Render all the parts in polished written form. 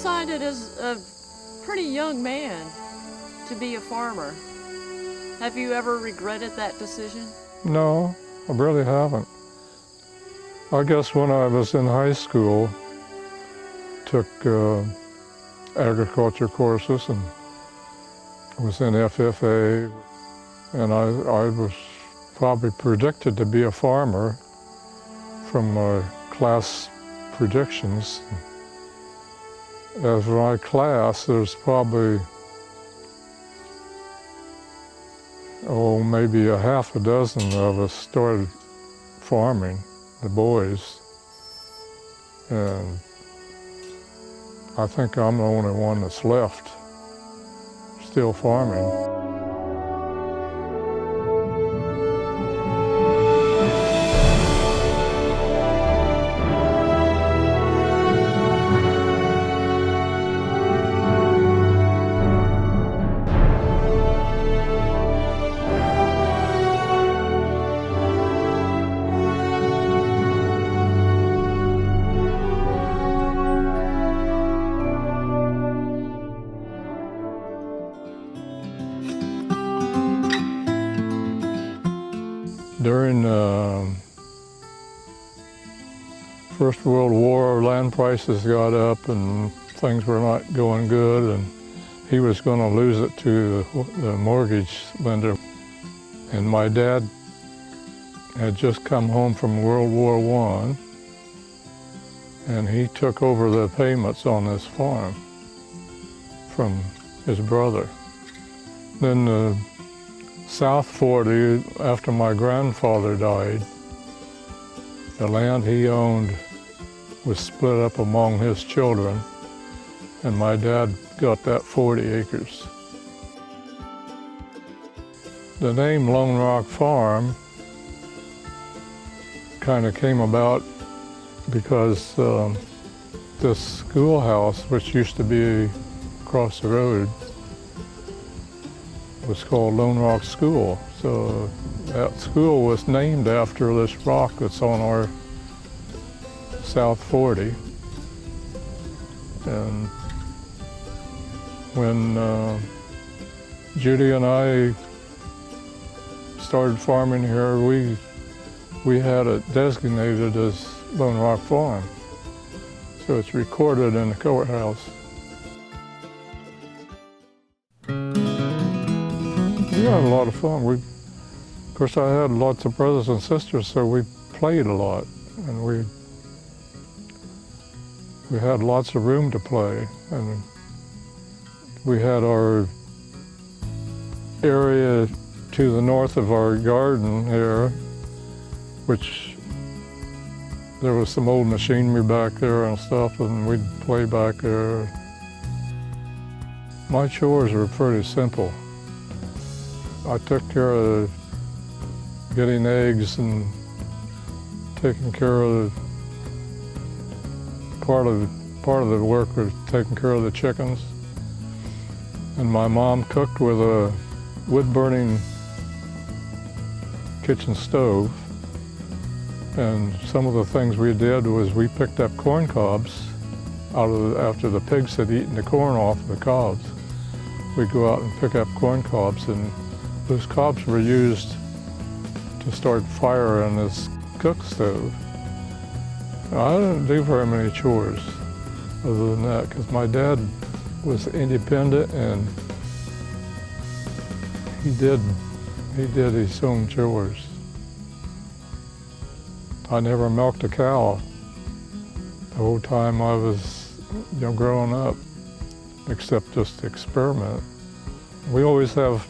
decided as a pretty young man to be a farmer. Have you ever regretted that decision? No, I really haven't. I guess when I was in high school, took agriculture courses and was in FFA, and I was probably predicted to be a farmer from my class predictions. As my class, there's probably, maybe a half a dozen of us started farming, the boys. And I think I'm the only one that's left still farming. During the First World War, land prices got up and things were not going good, and he was going to lose it to the mortgage lender. And my dad had just come home from World War I, and he took over the payments on this farm from his brother. Then the South 40, after my grandfather died, the land he owned was split up among his children, and my dad got that 40 acres. The name Lone Rock Farm kind of came about because this schoolhouse, which used to be across the road, was called Lone Rock School. So that school was named after this rock that's on our South 40. And when Judy and I started farming here, we had it designated as Lone Rock Farm. So it's recorded in the courthouse. We had a lot of fun. Of course, I had lots of brothers and sisters, so we played a lot, and we had lots of room to play, and we had our area to the north of our garden here, which there was some old machinery back there and stuff, and we'd play back there. My chores were pretty simple. I took care of getting eggs and taking care of part of the work was taking care of the chickens. And my mom cooked with a wood-burning kitchen stove. And some of the things we did was we picked up corn cobs after the pigs had eaten the corn off the cobs. We'd go out and pick up corn cobs, and those cobs were used to start fire in this cook stove. I didn't do very many chores other than that, because my dad was independent and he did his own chores. I never milked a cow the whole time I was growing up, except just to experiment. We always have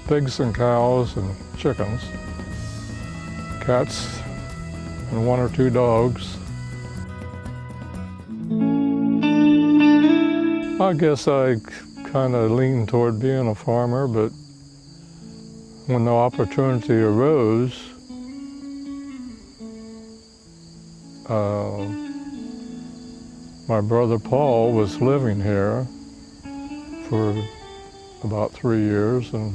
pigs and cows and chickens, cats, and 1 or 2 dogs. I guess I kind of leaned toward being a farmer, but when the opportunity arose, my brother Paul was living here for about 3 years, and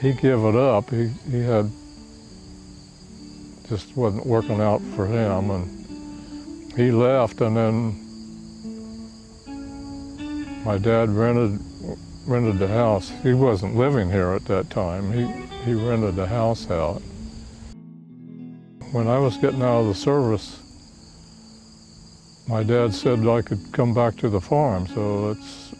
he gave it up. He had just wasn't working out for him, and he left, and then My dad rented the house. He wasn't living here at that time. He rented the house out. When I was getting out of the service, my dad said I could come back to the farm, so that's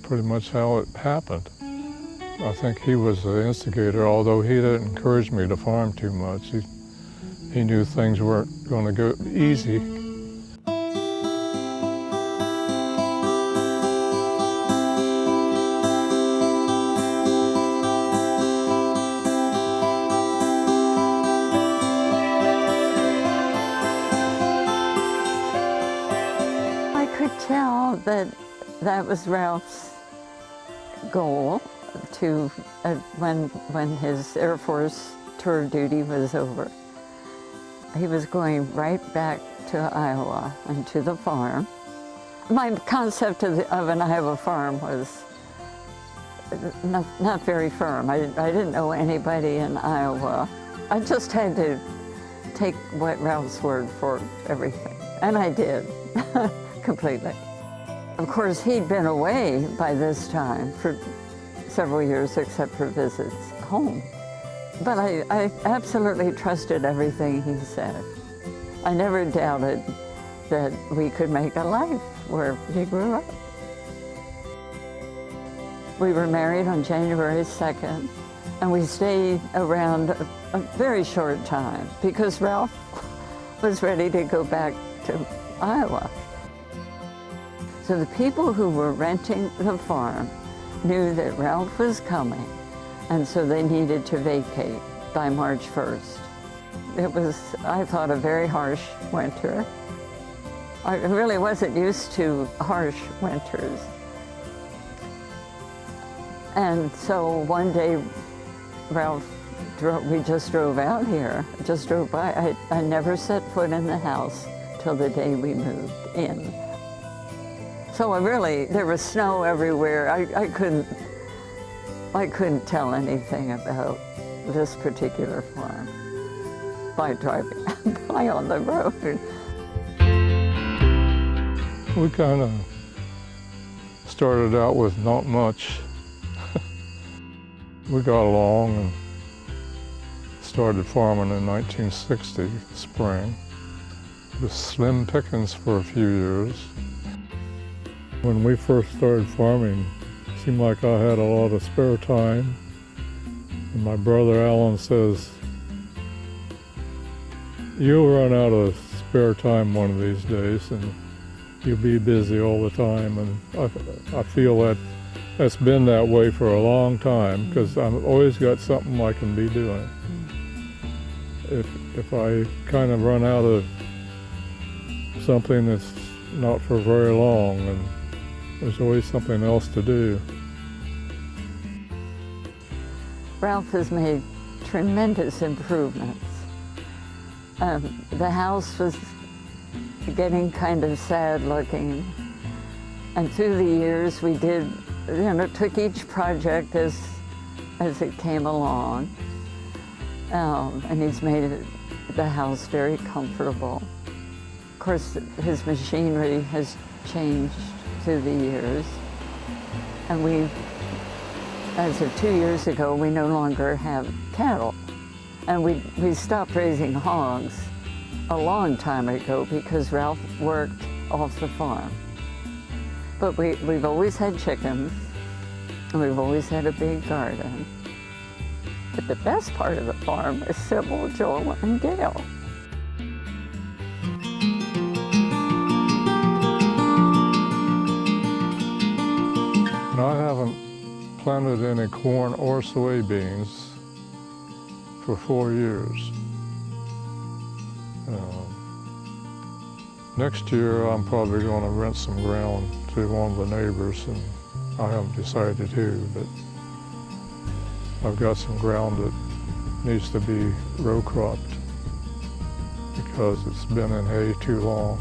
pretty much how it happened. I think he was the instigator, although he didn't encourage me to farm too much. He knew things weren't going to go easy. I could tell that was Ralph's goal to, when his Air Force tour of duty was over. He was going right back to Iowa and to the farm. My concept of an Iowa farm was not very firm. I didn't know anybody in Iowa. I just had to take what Ralph's word for everything, and I did, completely. Of course, he'd been away by this time for several years, except for visits home. But I absolutely trusted everything he said. I never doubted that we could make a life where he grew up. We were married on January 2nd, and we stayed around a very short time because Ralph was ready to go back to Iowa. So the people who were renting the farm knew that Ralph was coming, and so they needed to vacate by March 1st. It was, I thought, a very harsh winter. I really wasn't used to harsh winters. And so one day, we just drove out here, just drove by. I never set foot in the house till the day we moved in. So there was snow everywhere. I couldn't tell anything about this particular farm by driving by on the road. We kind of started out with not much. We got along and started farming in 1960, spring. It was slim pickings for a few years. When we first started farming, it seemed like I had a lot of spare time. And my brother Alan says, "You'll run out of spare time one of these days and you'll be busy all the time." And I feel that that's been that way for a long time because I've always got something I can be doing. If I kind of run out of something that's not for very long, and there's always something else to do. Ralph has made tremendous improvements. The house was getting kind of sad looking, and through the years we took each project as it came along, and he's made the house very comfortable. Of course, his machinery has changed through the years, and as of 2 years ago, we no longer have cattle. And we stopped raising hogs a long time ago because Ralph worked off the farm. But we've always had chickens, and we've always had a big garden. But the best part of the farm is Sybil, Joel, and Gail. And I haven't planted any corn or soybeans for 4 years. Next year, I'm probably going to rent some ground to one of the neighbors, and I haven't decided who, but I've got some ground that needs to be row cropped because it's been in hay too long.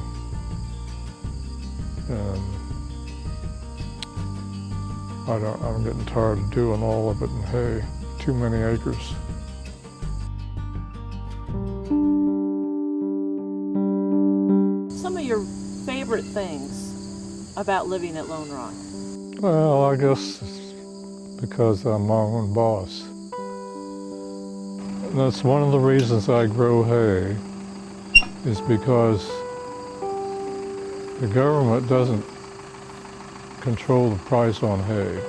And I'm getting tired of doing all of it in hay, too many acres. Some of your favorite things about living at Lone Rock? Well, I guess it's because I'm my own boss. And that's one of the reasons I grow hay, is because the government doesn't control the price on hay.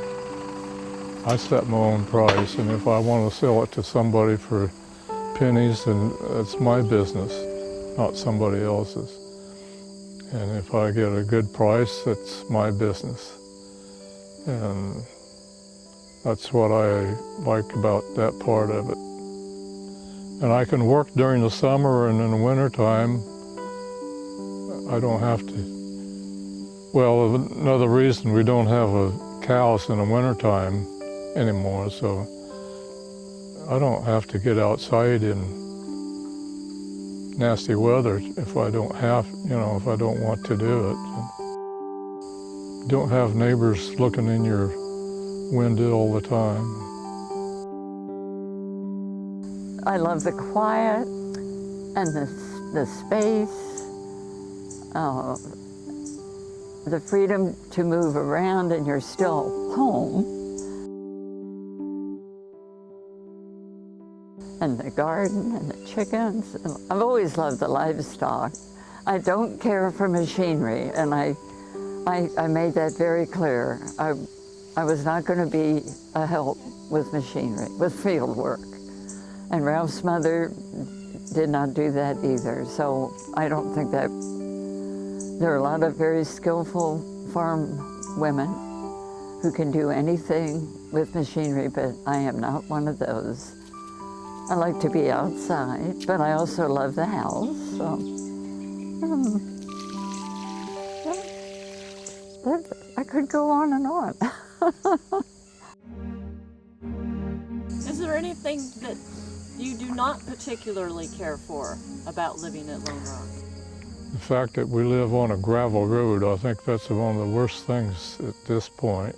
I set my own price, and if I want to sell it to somebody for pennies, then it's my business, not somebody else's. And if I get a good price, it's my business. And that's what I like about that part of it. And I can work during the summer, and in the wintertime, I don't have to. Well, another reason, we don't have cows in the wintertime anymore, so I don't have to get outside in nasty weather if I don't have, if I don't want to do it. You don't have neighbors looking in your window all the time. I love the quiet and the space, the freedom to move around and you're still home. And the garden and the chickens. I've always loved the livestock. I don't care for machinery, and I made that very clear. I was not going to be a help with machinery, with field work. And Ralph's mother did not do that either, so I don't think that. There are a lot of very skillful farm women who can do anything with machinery, but I am not one of those. I like to be outside, but I also love the house. So, I could go on and on. Is there anything that you do not particularly care for about living at Lone Rock? The fact that we live on a gravel road, I think that's one of the worst things at this point,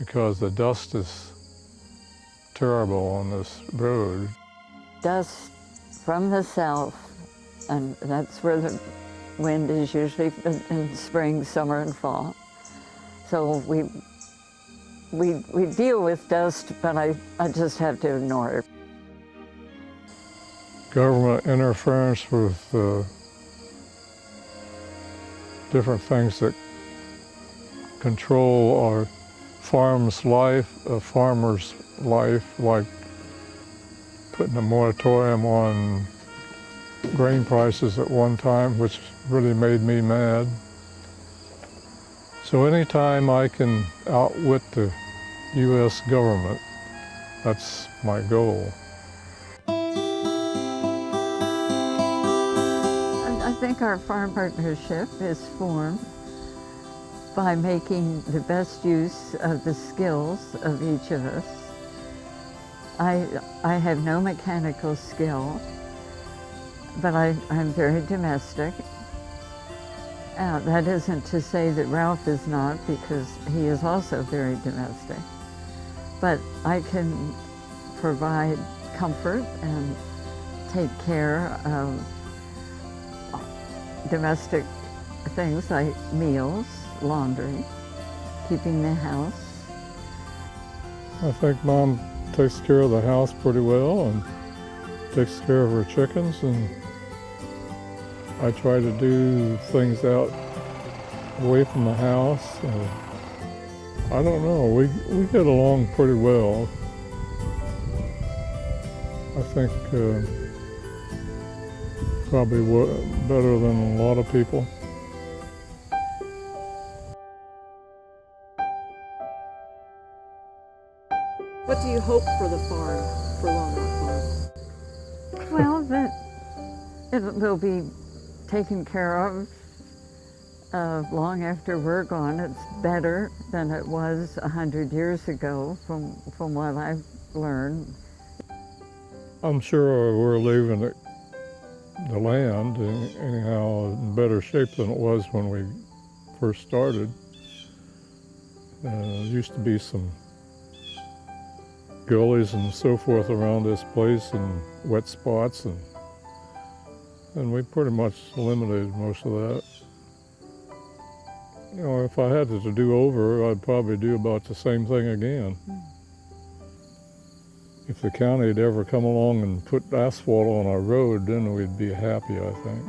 because the dust is terrible on this road. Dust from the south, and that's where the wind is usually in spring, summer, and fall. So we deal with dust, but I just have to ignore it. Government interference with different things that control our farmer's life, like putting a moratorium on grain prices at one time, which really made me mad. So anytime I can outwit the U.S. government, that's my goal. I think our farm partnership is formed by making the best use of the skills of each of us. I have no mechanical skill, but I'm very domestic. That isn't to say that Ralph is not, because he is also very domestic. But I can provide comfort and take care of domestic things like meals, laundry, keeping the house. I think Mom takes care of the house pretty well and takes care of her chickens, and I try to do things out away from the house. I don't know, we get along pretty well. I think probably better than a lot of people. What do you hope for the farm, for Lone Rock Farm? Well, that it will be taken care of long after we're gone. It's better than it was 100 years ago, from what I've learned. I'm sure we're leaving the land anyhow in better shape than it was when we first started. There used to be some gullies and so forth around this place, and wet spots, and we pretty much eliminated most of that. You know, if I had it to do over, I'd probably do about the same thing again. If the county had ever come along and put asphalt on our road, then we'd be happy, I think.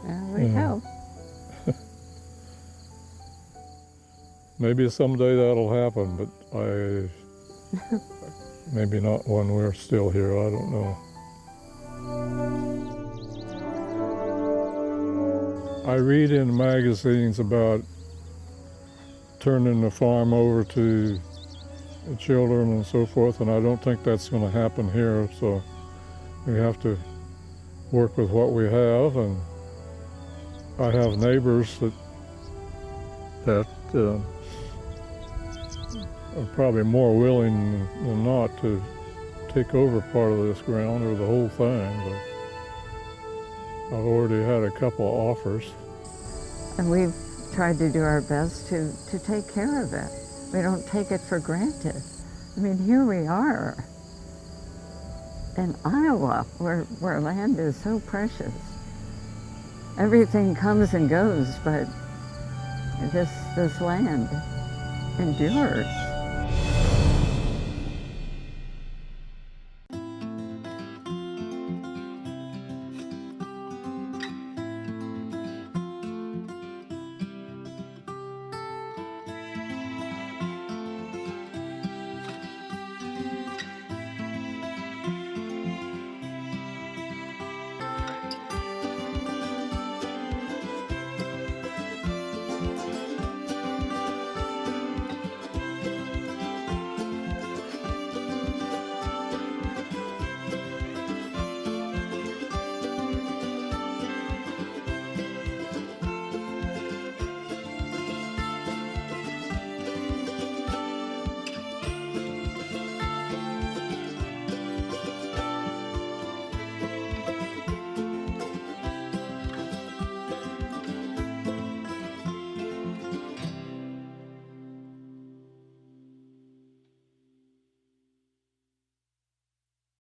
There we go. Maybe someday that'll happen, but maybe not when we're still here, I don't know. I read in magazines about turning the farm over to the children and so forth, and I don't think that's going to happen here, so we have to work with what we have. And I have neighbors that are probably more willing than not to take over part of this ground or the whole thing, but I've already had a couple of offers. And we've tried to do our best to take care of it. We don't take it for granted. I mean, here we are in Iowa, where land is so precious. Everything comes and goes, but this land endures.